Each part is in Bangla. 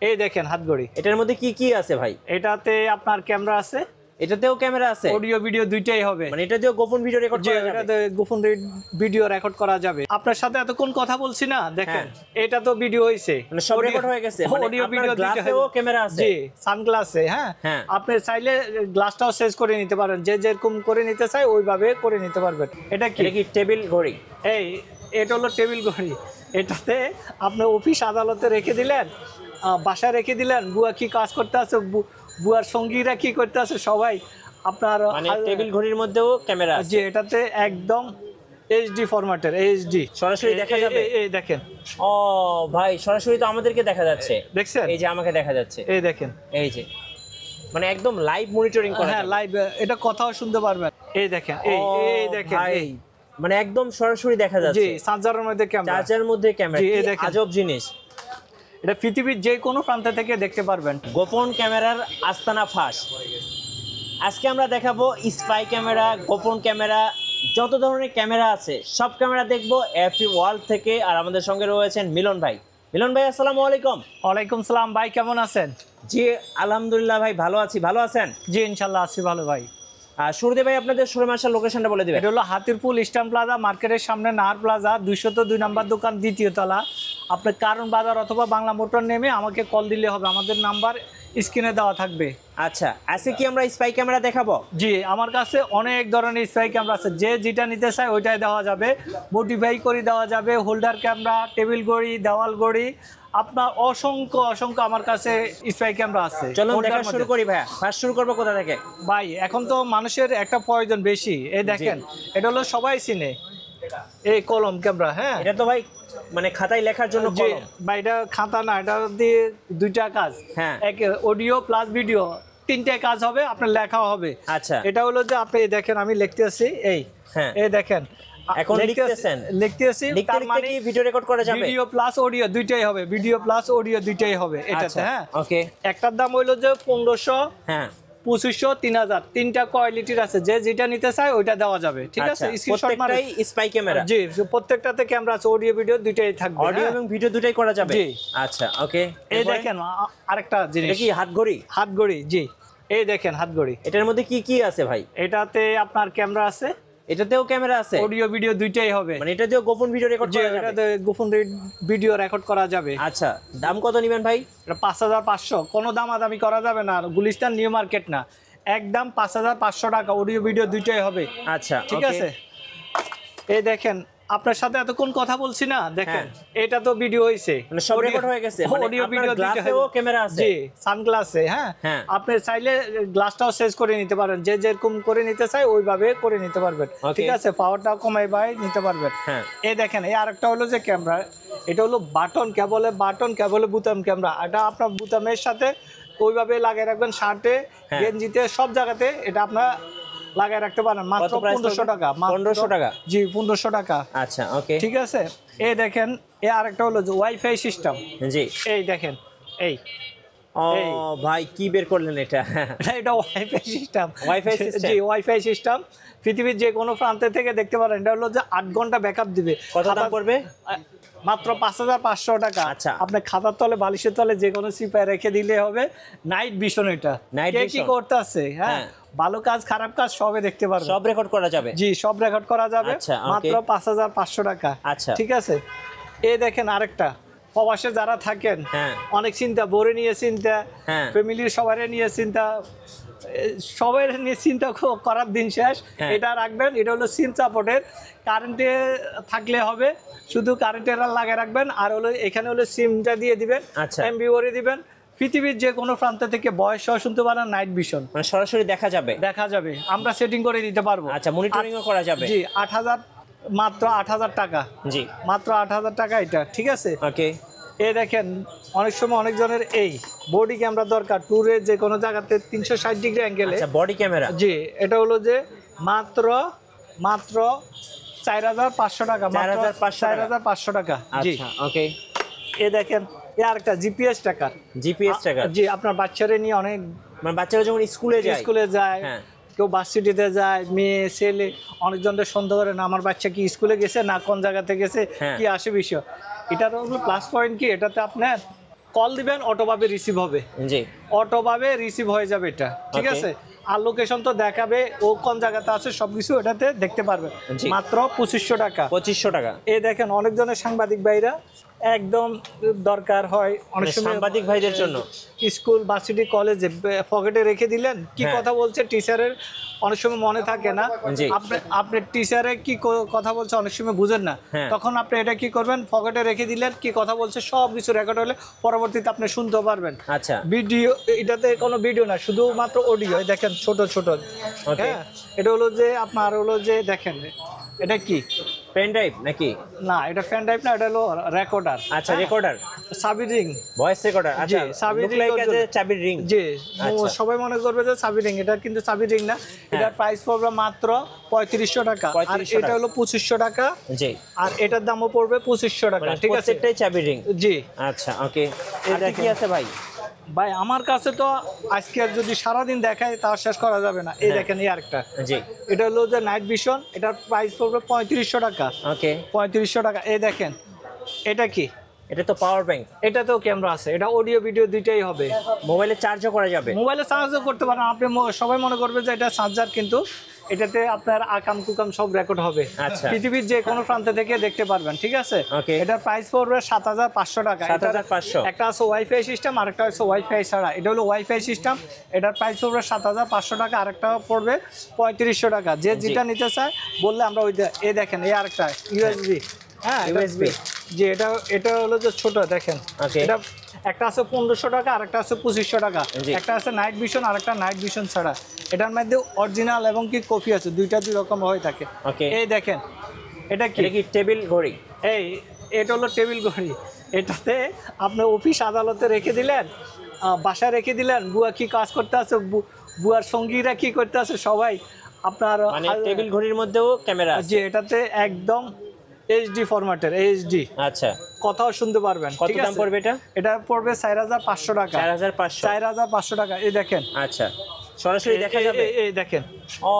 এই দেখেন হাত ঘড়ি। এটার মধ্যে কি কি আছে ভাই? এটাতে আপনার ক্যামেরা আছে, এটাতেও ক্যামেরা আছে, অডিও ভিডিও দুইটাই হবে। মানে এটা দিয়েও গোপন ভিডিও রেকর্ড করা যাবে? এটাতে গোপন ভিডিও রেকর্ড করা যাবে। আপনার সাথে এতক্ষণ কথা বলছি না, দেখেন এটা তো ভিডিও হইছে, মানে সব রেকর্ড হয়ে গেছে, মানে অডিও আপনার ভিডিও গ্লাসেও ক্যামেরা আছে? জি, সানগ্লাসে। হ্যাঁ, আপনি চাইলে গ্লাসটাও চেঞ্জ করে নিতে পারেন, যে যেরকম করে নিতে চাই ওইভাবে করে নিতে পারবেন। এটা কি টেবিল ঘড়ি? এটা হলো টেবিল ঘড়ি। এটাতে আপনি অফিস আদালতে রেখে দিলেন, বাসায় রেখে দিলেন, বুয়া কি কাজ করতে আছে, বুয়ার সঙ্গীরা কি করতে আছে, সবাই আপনার মানে টেবিল ঘড়ির মধ্যেও ক্যামেরা আছে? জি, এটাতে একদম এইচডি ফরম্যাটের, এইচডি সরাসরি দেখা যাবে। এই দেখেন। ও ভাই, সরাসরি তো আমাদেরকে দেখা যাচ্ছে, দেখছেন? এই যে আমাকে দেখা যাচ্ছে, এই দেখেন, এই যে মানে একদম লাইভ মনিটরিং করা। হ্যাঁ, লাইভ, এটা কথাও শুনতে পারবেন। এই দেখেন, এই দেখেন, এই মানে একদম সরাসরি দেখা যাচ্ছে। জি, চার্জারের মধ্যে ক্যামেরা, চার্জারের মধ্যে ক্যামেরা। এই দেখেন, আজব জিনিস। এটা পৃথিবীর যে কোনো প্রান্ত থেকে দেখতে পারবেন। গোপন ক্যামেরার আস্তানা ফাঁস। আজকে আমরা দেখাবো স্পাই ক্যামেরা, গোপন ক্যামেরা, যত ধরনের ক্যামেরা আছে সব ক্যামেরা দেখবো এফপি ওয়ার্ল্ড থেকে। আর আমাদের সঙ্গে রয়েছেন মিলন ভাই। মিলন ভাই, আসসালামু আলাইকুম। ওয়ালাইকুম সালাম ভাই, কেমন আছেন? জি আলহামদুলিল্লাহ ভাই, ভালো আছি। ভালো আছেন? জি ইনশাল্লাহ আছি ভালো ভাই। শুরুতে ভাই আপনাদের শোরুম আসার লোকেশনটা বলে দিবেন। এটা হলো হাতিরপুল ইস্টার্ন প্লাজা মার্কেটের সামনে, নাহার প্লাজা 202 নম্বর দোকান, দ্বিতীয় তলা। আপনি কারণ বাজার অথবা বাংলা মোটর নেমে আমাকে কল দিলে হবে, আমাদের নাম্বার স্ক্রিনে দেওয়া থাকবে। আচ্ছা, আজকে কি আমরা স্পাই ক্যামেরা দেখাবো? জি, আমার কাছে অনেক ধরনের স্পাই ক্যামেরা আছে, যে যেটা নিতে চায় ওইটাই দেওয়া যাবে, মডিফাই করে দেওয়া যাবে। হোল্ডার ক্যামেরা, টেবিল ঘড়ি, দেওয়াল ঘড়ি, আপনার অসংখ্য অসংখ্য আমার কাছে স্পাই ক্যামেরা আছে। চলুন দেখা শুরু করি ভাইয়া। ফার্স্ট শুরু করবো কোথা থেকে? ভাই এখন তো মানুষের একটা প্রয়োজন বেশি, এই দেখেন, এটা হলো সবাই চিনে, এই কলম ক্যামেরা। হ্যাঁ, এটা তো ভাই মানে খাতায় লেখার জন্য কলম। ভাই এটা খাতা না, এটা দিয়ে দুইটা কাজ। হ্যাঁ, এক অডিও প্লাস ভিডিও, তিনটে কাজ হবে, আপনার লেখা হবে। আচ্ছা, এটা হলো যে আপনি দেখেন আমি লিখতেছি, এই দেখেন এখন লিখতেছেন, লিখতেছি, তার মানে ভিডিও রেকর্ড করা যাবে? ভিডিও প্লাস অডিও দুইটাই হবে, ভিডিও প্লাস অডিও দুইটাই হবে এটাতে। হ্যাঁ, ওকে। একটার দাম হইলো যে 1500, হ্যাঁ, 2500, 3000, তিনটা কোয়ালিটির আছে, যে যেটা নিতে চায় ওইটা দেওয়া যাবে। ঠিক আছে, স্ক্রিনশট মারে স্পাই ক্যামেরা। জি, প্রত্যেকটাতে ক্যামেরা আছে, অডিও ভিডিও দুইটাই থাকবে। অডিও এবং ভিডিও দুটাই করা যাবে? জি। আচ্ছা, ওকে। এই দেখেন আরেকটা জিনিস, এটা কি হাত ঘড়ি? হাত ঘড়ি, জি, এই দেখেন হাত ঘড়ি। এটার মধ্যে কি কি আছে ভাই? এটাতে আপনার ক্যামেরা আছে, এটাতেও ক্যামেরা আছে, অডিও ভিডিও দুইটাই হবে, মানে এটা দিয়েও গোপন ভিডিও রেকর্ড করা যাবে? এটাতে গোপন ভিডিও রেকর্ড করা যাবে। আচ্ছা, দাম কত নেবেন ভাই? এটা 5500, কোনো দামাদামি করা যাবে না, গুলিস্তান নিউ মার্কেট না, একদম 5500 টাকা, অডিও ভিডিও দুইটাই হবে। আচ্ছা, ঠিক আছে। এই দেখেন, আপনার সাথে এতক্ষণ কথা বলছি না, দেখেন এটা তো ভিডিও হইছে, মানে সব রেকর্ড হয়ে গেছে, মানে অডিও আপনার ভিডিও গ্লাসেও ক্যামেরা আছে? জি, সানগ্লাসে। হ্যাঁ, আপনি চাইলে গ্লাসটাও চেঞ্জ করে নিতে পারেন, যে যেরকম করে নিতে চাই ওইভাবে করে নিতে পারবেন। ঠিক আছে, পাওয়ারটা কমাই বাই নিতে পারবেন। এই দেখেন, এই আরেকটা হলো যে ক্যামেরা, এটা হলো বাটন কেবলে বুতাম ক্যামেরা। এটা আপনার বুতামের সাথে ওইভাবে লাগিয়ে রাখবেন, শার্টে, গেঞ্জিতে, সব জায়গাতে এটা আপনার লাগায় রাখতে পারেন। মাত্র 1500 টাকা। 1500 টাকা? জি, 1500 টাকা। আচ্ছা, ওকে, ঠিক আছে। এই দেখেন, এই আরেকটা হলো যে ওয়াইফাই সিস্টেম। জি, এই দেখেন, এই ভাই কি বের করলেন এটা? এটা ওয়াইফাই সিস্টেম। সিস্টেম? জি, ওয়াইফাই সিস্টেম, পৃথিবীর যে কোনো প্রান্ত থেকে দেখতে পারেন। এটা হলো যে 8 ঘন্টা ব্যাকআপ দিবে। কত দাম পড়বে? মাত্র 5500 টাকা। আচ্ছা, আপনি খাতার তলে, বালিশের তলে যে কোনো সিপায় রেখে দিলে হবে। নাইট ভিশন, এটা কে কি করতেছে, হ্যাঁ, ভালো কাজ খারাপ কাজ সবে দেখতে পারবেন, সব রেকর্ড করা যাবে? জি, সব রেকর্ড করা যাবে। মাত্র 5500 টাকা। আচ্ছা, ঠিক আছে। এই দেখেন আরেকটা, প্রবাসে যারা থাকেন, অনেক চিন্তা, বোরে নিয়ে চিন্তা, ফ্যামিলির সবাই নিয়ে চিন্তা, সবাই নিয়ে চিন্তা করার দিন শেষ। এটা রাখবেন, এটা হলো সিম সাপোর্টের, কারেন্টে থাকলে হবে, শুধু কারেন্টের লাগিয়ে রাখবেন, আর হলো এখানে হলো সিমটা দিয়ে দিবেন, এমবি ভরে দিবেন। পৃথিবীর যে কোনো প্রান্ত থেকে বয়স সহ শুনতে পারেন, নাইট ভিশন, মানে সরাসরি দেখা যাবে, আমরা সেটিং করে দিতে পারবো। আচ্ছা, মনিটরিংও করা যাবে? জি, 8000, মাত্র 8000 টাকা। জি, মাত্র 8000 টাকা এটা। ঠিক আছে, ওকে। এই দেখেন, অনেক সময় অনেকজনের এই বডি ক্যামেরা দরকার, ট্যুরে যে কোনো জায়গাতে 360 ডিগ্রি অ্যাঙ্গেলে বডি ক্যামেরা। জি, এটা হলো যে মাত্র 4500 টাকা। 4500 টাকা। জি, ওকে। এই দেখেন, আরেকটা জিপিএস ট্র্যাকার। জি, আপনার বাচ্চারা নিয়ে অনেক, মানে বাচ্চারা যখন স্কুলে যায়, কেউ ভার্সিটিতে যায়, মেয়ে ছেলে, অনেকজনের সন্দেহ করে না আমার বাচ্চা কি স্কুলে গেছে না কোন জায়গাতে গেছে, কি আসে বিষয়। এটার হলো প্লাস পয়েন্ট কি, এটাতে আপনার কল দিবেন অটোভাবে রিসিভ হবে, জি অটোভাবে রিসিভ হয়ে যাবে এটা, ঠিক Okay. আছে। আর লোকেশন তো দেখাবে, ও কোন জায়গাতে আছে সবকিছু এটাতে দেখতে পারবে। জি। মাত্র 2500 টাকা। 2500 টাকা। এই দেখেন অনেকজনের সাংবাদিক ভাইরা একদম দরকার হয় অনেক সময় সাংবাদিক ভাইদের জন্য স্কুল ভার্সিটি কলেজে পকেটে রেখে দিলেন, কি হ্যাঁ। কথা বলছে টিচারের অনেক সময় মনে থাকে না, জি। আপনি টিচারে কি কথা বলছে অনেক সময় বুঝেন না, হ্যাঁ। তখন আপনি এটা কি করবেন, পকেটে রেখে দিলেন, কি কথা বলছে সব কিছু রেকর্ড হলে পরবর্তীতে আপনি শুনতে পারবেন। আচ্ছা ভিডিও, এটাতে কোনো ভিডিও না, শুধুমাত্র অডিও। দেখেন ছোট ছোট, Okay. হ্যাঁ এটা হলো যে আপনার হলো যে দেখেন এটা কি, পেন ড্রাইভ নাকি? না এটা ফ্যান টাইপ না, এটা হলো রেকর্ডার। আচ্ছা রেকর্ডার, সাবি রিং, ভয়েস রেকর্ডার। আচ্ছা সাবি look ring like এর as a জন্য। চাবির রিং। জি, আচ্ছা। সবাই মনে করবে যে সাবি রিং, এটা কিন্তু সাবি রিং না, এটার প্রাইস পড়বে মাত্র 3500 টাকা, আর 3500 এটা হলো 2500 টাকা, জি আর এটার দামও পড়বে 2500 টাকা, মানে ঠিক আছে। প্রত্যেকটাই চাবির রিং। জি আচ্ছা ওকে, এই আর কি দেখেন। আছে ভাই? ভাই আমার কাছে তো আজকে আর যদি সারাদিন দেখাই তা শেষ করা যাবে না। এই হ্যাঁ। দেখেন এই আরেকটা, জি এটা হলো যে নাইট ভিশন, এটার প্রাইস পড়বে 3500 টাকা, ওকে। 3500 টাকা। এই দেখেন এটা কি, এটা তো পাওয়ার ব্যাংক, এটাতেও ক্যামেরা আছে, এটা অডিও ভিডিও দুইটাই হবে। মোবাইলে চার্জও করা যাবে। মোবাইলে চার্জও করতে পারেন আপনি, সবাই মনে করবে যে এটা চার্জার, কিন্তু এটাতে আপনার আকাম কুকাম সব রেকর্ড হবে, আচ্ছা। পৃথিবীর যে কোনো প্রান্ত থেকে দেখতে পারবেন, ঠিক আছে। Okay. এটার প্রাইস পড়বে 7500 টাকা। 7500। একটা আছে ওয়াইফাই সিস্টেম, আরেকটা আছে ওয়াইফাই ছাড়া। এটা হলো ওয়াইফাই সিস্টেম, এটার প্রাইস পড়বে 7500 টাকা, আরেকটা পড়বে 3500 টাকা। যে যেটা নিতে চায় বললে আমরা ওই এই দেখেন এই আরেকটা ইউএসবি, হ্যাঁ ইউএসবি, যে এটা হলো যে ছোট দেখেন, Okay. এটা একটা আছে 1500 টাকা, আরেকটা আছে 2500 টাকা, জি। একটা আছে নাইট ভিশন, আরেকটা নাইট ভিশন ছাড়া। এটার মধ্যে অরিজিনাল এবং কি কপি আছে, দুইটা দুই রকম হয়ে থাকে। Okay. এই দেখেন এটা কি, এটা কি টেবিল ঘড়ি? এটা হলো টেবিল ঘড়ি। এটাতে আপনি অফিস আদালতে রেখে দিলেন, বাসায় রেখে দিলেন, বুয়া কি কাজ করতে আছে, বুয়ার সঙ্গীরা কি করতে আছে সবাই আপনার মানে টেবিল ঘড়ির মধ্যেও ক্যামেরা আছে? যে এটাতে একদম এইচডি ফরম্যাটের, এইচডি, আচ্ছা। কথাও শুনতে পারবেন। কত ঠিক দাম আছে? পড়বে এটা? এটা পড়বে 4500 টাকা। 4500। 4500 টাকা। এই দেখেন, আচ্ছা সরাসরি দেখা যাবে? এই দেখেন, ও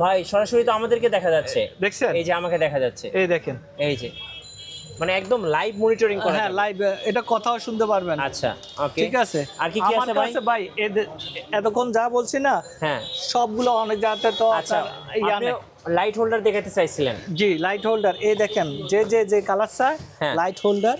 ভাই সরাসরি তো আমাদেরকে দেখা যাচ্ছে, দেখছেন? এই যে আমাকে দেখা যাচ্ছে, এই দেখেন, এই যে মানে একদম লাইভ মনিটরিং করা হ্যাঁ যাবে। লাইভ, এটা কথাও শুনতে পারবেন। আচ্ছা ওকে, ঠিক আছে। আর কি কি আমার আছে ভাই? কাছে ভাই এতক্ষণ যা বলছি না, হ্যাঁ সবগুলো অনেক জায়গাতে তো আচ্ছা, আপনার ইয়া আপনি নেই। লাইট হোল্ডার দেখাতে চাইছিলেন? জি লাইট হোল্ডার, এই দেখেন যে কালার চায় হ্যাঁ। লাইট হোল্ডার,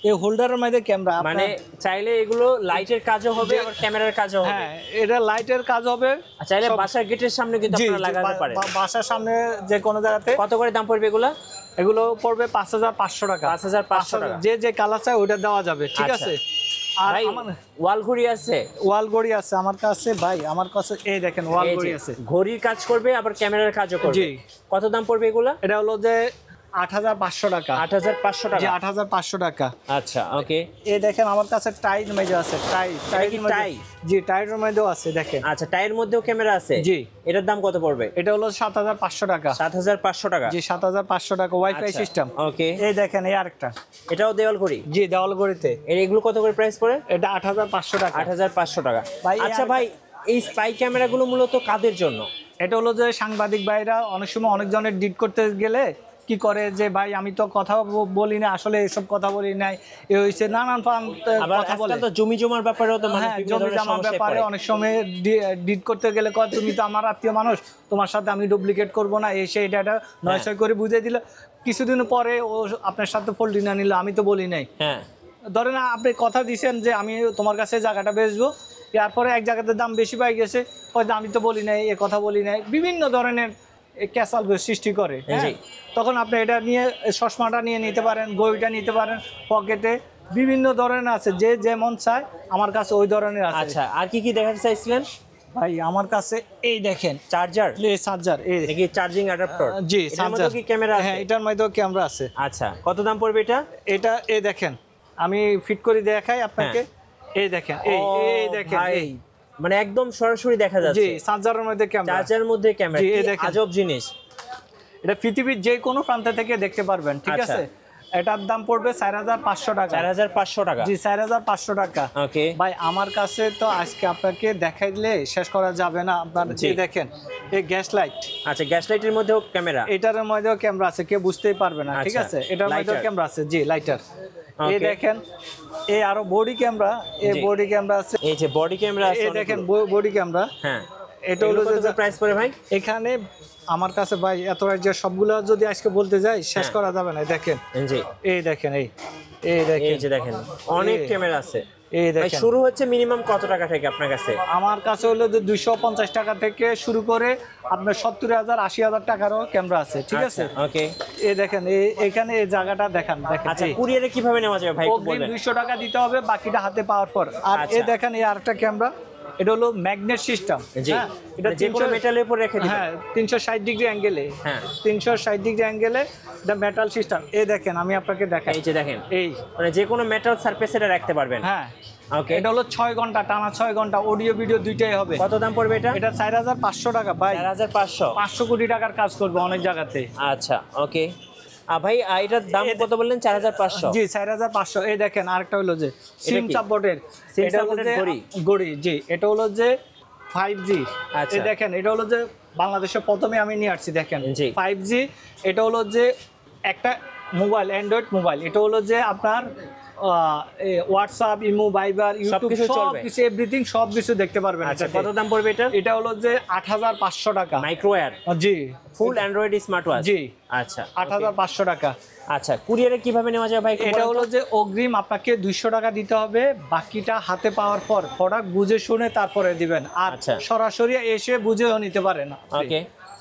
এই হোল্ডারের মধ্যে ক্যামেরা, মানে চাইলে এগুলো লাইটের কাজও হবে আবার ক্যামেরার কাজও হবে? হ্যাঁ এটা লাইটের কাজ হবে। আর চাইলে বাসার গেটের সামনে কিন্তু জি, আপনারা লাগাতে পারেন। বাসার সামনে যে কোনো জায়গাতে। কত করে দাম পড়বে এগুলা? এগুলো পড়বে 5500 টাকা। 5500 টাকা। যে কালার চায় ওইটা দেওয়া যাবে, ঠিক আচ্ছা। আছে। আর ভাই আমার ওয়াল ঘড়ি আছে? ওয়াল ঘড়ি আছে আমার কাছে ভাই, আমার কাছে এই দেখেন ওয়াল এই যে, ঘড়ি আছে। ঘড়ির কাজ করবে আবার ক্যামেরার কাজও করবে। জি। কত দাম পড়বে এগুলা? এটা হলো যে 8500 টাকা। 8500 জি টাকা। 8500 টাকা। আচ্ছা ওকে। এই দেখেন আমার কাছে টাইর মেজে আছে, টাইর কি মধ্যে- টাই? জি টাইরের মধ্যেও আছে দেখেন। আচ্ছা টায়ার মধ্যেও ক্যামেরা আছে? জি। এটার দাম কত পড়বে? এটা হলো 7500 টাকা। 7500 টাকা। জি 7500 টাকা, ওয়াইফাই আচ্ছা, সিস্টেম। ওকে। এই দেখেন এই আরেকটা, এটাও দেওয়াল ঘড়ি? জি দেওয়াল ঘড়িতে এগুলো কত করে প্রাইস পড়ে? এটা 8500 টাকা। 8500 টাকা। ভাই, এই আচ্ছা আরেকটা- ভাই এই স্পাই ক্যামেরাগুলো মূলত কাদের জন্য? এটা হলো যে সাংবাদিক ভাইরা অনেক সময় অনেক জনের ডিট করতে গেলে কি করে যে ভাই আমি তো কথা বলি না, আসলে এসব কথা বলি নাই, এ হইছে নানান আবার কথা বলে। আজকাল তো জমি জমার ব্যাপারেও তো মানে হ্যাঁ বিভিন্ন জমি ধরনের জমার সমস্যায় ব্যাপারে পড়ে। অনেক সময় ডিট করতে গেলে কয় তুমি তো আমার আত্মীয় মানুষ, তোমার সাথে আমি ডুপ্লিকেট করব না, এসে এটা নয় ছয় করে বুঝিয়ে দিল, কিছুদিন পরে ও আপনার সাথে ফোল্ডিং না নিল, আমি তো বলি নাই। হ্যাঁ ধরেন আপনি কথা দিয়েছেন যে আমি তোমার কাছে জায়গাটা বেচবো, এরপরে এক জায়গাতে দাম বেশি পাই গেছে, হয়তো আমি তো বলি নাই, এ কথা বলি নাই, বিভিন্ন ধরনের ক্যাসাল সৃষ্টি করে। হ্যাঁ? জি। তখন আপনি এটা নিয়ে চশমাটা নিয়ে নিতে পারেন, বইটা নিতে পারেন, পকেটে বিভিন্ন ধরনের আছে, যে যেমন চায় আমার কাছে ওই ধরনের আছে। আচ্ছা আর কি কি দেখাতে চাইছিলেন ভাই আমার কাছে এই দেখেন চার্জার এই চার্জার, এই নাকি চার্জিং অ্যাডাপ্টার? জি এটার চার্জার, মধ্যে কি ক্যামেরা আছে? হ্যাঁ এটার মধ্যেও ক্যামেরা আছে। আচ্ছা কত দাম পড়বে এটা? এটা এই দেখেন আমি ফিট করে দেখাই আপনাকে, এই দেখেন এই দেখেন ভাই, এই মানে একদম সরাসরি দেখা জি যাচ্ছে চার্জারের মধ্যে ক্যামেরা, চার্জারের মধ্যে ক্যামেরা। জি, এই কি দেখেন। আজব জিনিস। এটা পৃথিবীর যে কোনো প্রান্ত থেকে দেখতে পারবেন, ঠিক আচ্ছা। আছে। এটার দাম পড়বে 4500 টাকা। 4500 টাকা। জি 4500 টাকা। ওকে ভাই আমার কাছে তো আজকে আপনাকে দেখাইলে শেষ করা যাবে না। আপনারা যে দেখেন এই গ্যাস লাইট। আচ্ছা গ্যাস লাইটের মধ্যেও ক্যামেরা, এটার মধ্যেও ক্যামেরা আছে, কেউ বুঝতেই পারবে না, ঠিক আছে? এটার মধ্যেও ক্যামেরা আছে, জি লাইটার। এই দেখেন এই আরো বডি ক্যামেরা, এই বডি ক্যামেরা আছে, এই যে বডি ক্যামেরা আছে, এই দেখেন বডি ক্যামেরা। হ্যাঁ এটা হলো যে প্রাইস পড়ে ভাই এখানে আমার কাছে ভাই এত যে সবগুলো যদি আজকে বলতে যাই শেষ করা যাবে না। দেখেন জি এই দেখেন এই দেখেন, এই যে দেখেন অনেক ক্যামেরা আছে। এই ভাই দেখেন শুরু হচ্ছে মিনিমাম কত টাকা থেকে আপনার কাছে? আমার কাছে হলো যে 250 টাকা থেকে শুরু করে আপনার 70,000 80,000 টাকারও ক্যামেরা আছে, ঠিক আছে? ওকে এই দেখেন এখানে এই জায়গাটা দেখেন। আচ্ছা কুরিয়ারে কিভাবে নেওয়া যাবে ভাই একটু বলবেন? 200 টাকা দিতে হবে, বাকিটা হাতে পাওয়ার পর। আর এই দেখেন এই আরেকটা ক্যামেরা, এটা হলো ম্যাগনেট সিস্টেম। এটা যে কোনো মেটালের উপর রেখে দিবেন। হ্যাঁ 360 ডিগ্রি অ্যাঙ্গেলে, হ্যাঁ 360 ডিগ্রি অ্যাঙ্গেলে এটা মেটাল সিস্টেম। এই দেখেন আমি আপনাকে দেখাই, এই যে দেখেন এই মানে যে কোনো মেটাল সারফেসে এটা রাখতে পারবেন। হ্যাঁ ওকে এটা হলো 6 ঘন্টা টানা, 6 ঘন্টা অডিও ভিডিও দুইটাই হবে। কত দাম পড়বে এটা? এটা 4500 টাকা ভাই। 4500, 500 কোটি টাকার কাজ করবে অনেক জায়গাতে। আচ্ছা ওকে ভাই এটার দাম কত বললেন? 4500। জি 4500। এই দেখেন আরেকটা হলো যে সিম কি? সাপোর্টের, সিম এটা হলো সাপোর্টের যে ঘড়ি। জি এটা হলো যে 5G। আচ্ছা। এই দেখেন এটা হলো যে বাংলাদেশে প্রথমে আমি নিয়ে আসছি, দেখেন জি। 5G। এটা হলো যে একটা মোবাইল, অ্যান্ড্রয়েড মোবাইল। এটা হলো যে আপনার হোয়াটসঅ্যাপ, ইমো, ভাইবার, ইউটিউব সব কিছু এভরিথিং সব কিছু দেখতে পারবেন। আচ্ছা কত দাম পড়বে এটা? এটা হলো যে 8500 টাকা। মাইক্রো এয়ার, জি ফুল অ্যান্ড্রয়েড স্মার্ট ওয়াচ। জি আচ্ছা 8500 টাকা। আচ্ছা কুরিয়ারে কিভাবে নেওয়া যাবে ভাই? এটা হলো যে অগ্রিম আপনাকে 200 টাকা দিতে হবে, বাকিটা হাতে পাওয়ার পর প্রোডাক্ট বুঝে শুনে তারপরে দিবেন। আর সরাসরি এসে বুঝেও নিতে পারেন। ওকে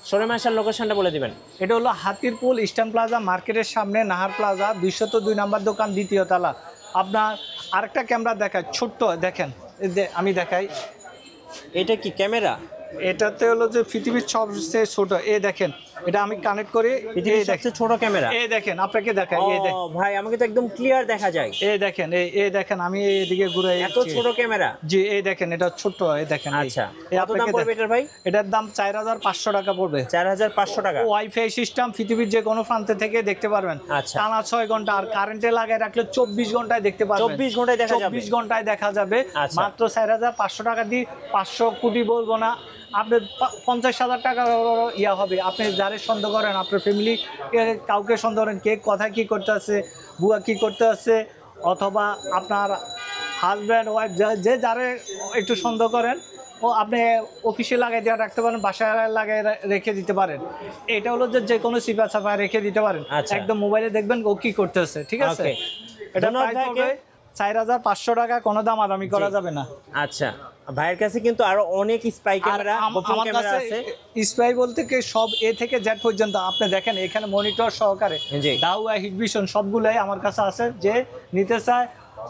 শোরুমে আসার লোকেশনটা বলে দিবেন। এটা হলো হাতিরপুল ইস্টার্ন প্লাজা মার্কেটের সামনে, নাহার প্লাজা 202 নম্বর দোকান, দ্বিতীয় তলা। আপনার আরেকটা ক্যামেরা দেখায় ছোট্ট, দেখেন আমি দেখাই। এটা কি ক্যামেরা? এটাতে হলো যে পৃথিবীর সবচেয়ে ছোট। এই দেখেন এটা আমি কানেক্ট করি, পৃথিবীর সবচেয়ে ছোট ক্যামেরা। এই দেখেন আপনাকে দেখাই, এই দেখেন ভাই আমাকে তো একদম ক্লিয়ার দেখা যায়। এই দেখেন এই দেখেন আমি এইদিকে ঘুরে, এত ছোট ক্যামেরা? জি এই দেখেন এটা ছোট, এই দেখেন। আচ্ছা কত দাম পড়বে এটার ভাই? এটার দাম 4500 টাকা পড়বে। 4500 টাকা। ওয়াইফাই সিস্টেম, পৃথিবীর যে কোনো প্রান্ত থেকে দেখতে পারবেন। আচ্ছা টানা 6 ঘন্টা, আর কারেন্টে লাগায় রাখলে 24 ঘন্টায় দেখতে পারবেন। 24 ঘন্টায় দেখা যাবে? 24 ঘন্টায় দেখা যাবে। আচ্ছা। মাত্র 4500 টাকা দিয়ে 500 কোটি বলবো না, আপনার 50,000 টাকা ইয়া হবে। আপনি যারে সন্দেহ করেন, আপনার ফ্যামিলি কাউকে সন্দেহ করেন, কে কথা কি করতে আছে, বুয়া কি করতে আছে, অথবা আপনার হাজব্যান্ড ওয়াইফ যে যারে একটু সন্দেহ করেন, ও আপনি অফিসে লাগাই দিয়ে রাখতে পারেন, বাসায় লাগাই রেখে দিতে পারেন। এটা হলো যে যে কোনো সিপা চাপা রেখে দিতে পারেন। একদম মোবাইলে দেখবেন ও কি করতেছে, ঠিক আছে? এটা প্রাইস হবে 4500 টাকা, কোনো দামাদামি করা যাবে না। আচ্ছা ভাইয়ের কাছে কিন্তু আরো অনেক স্পাই ক্যামেরা, গোপন ক্যামেরা আছে। স্পাই বলতে কি সব এ থেকে জেড পর্যন্ত আপনি দেখেন, এখানে মনিটর সহকারে দাউয়া, হিটভিশন সবগুলাই আমার কাছে আছে। যে নিতে চায়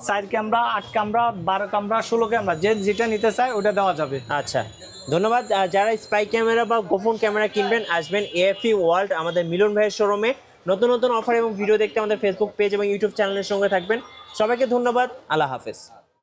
4 ক্যামেরা, 8 ক্যামেরা, 12 ক্যামেরা, 16 ক্যামেরা, যে যেটা নিতে চায় ওটা দেওয়া যাবে। আচ্ছা ধন্যবাদ। যারা স্পাই ক্যামেরা বা গোপন ক্যামেরা কিনবেন, আসবেন এএফই ওয়ার্ল্ড আমাদের মিলন ভাইয়ের শোরুমে। নতুন নতুন অফার এবং ভিডিও দেখতে আমাদের ফেসবুক পেজ এবং ইউটিউব চ্যানেলের সঙ্গে থাকবেন। সবাইকে ধন্যবাদ, আল্লাহ হাফেজ।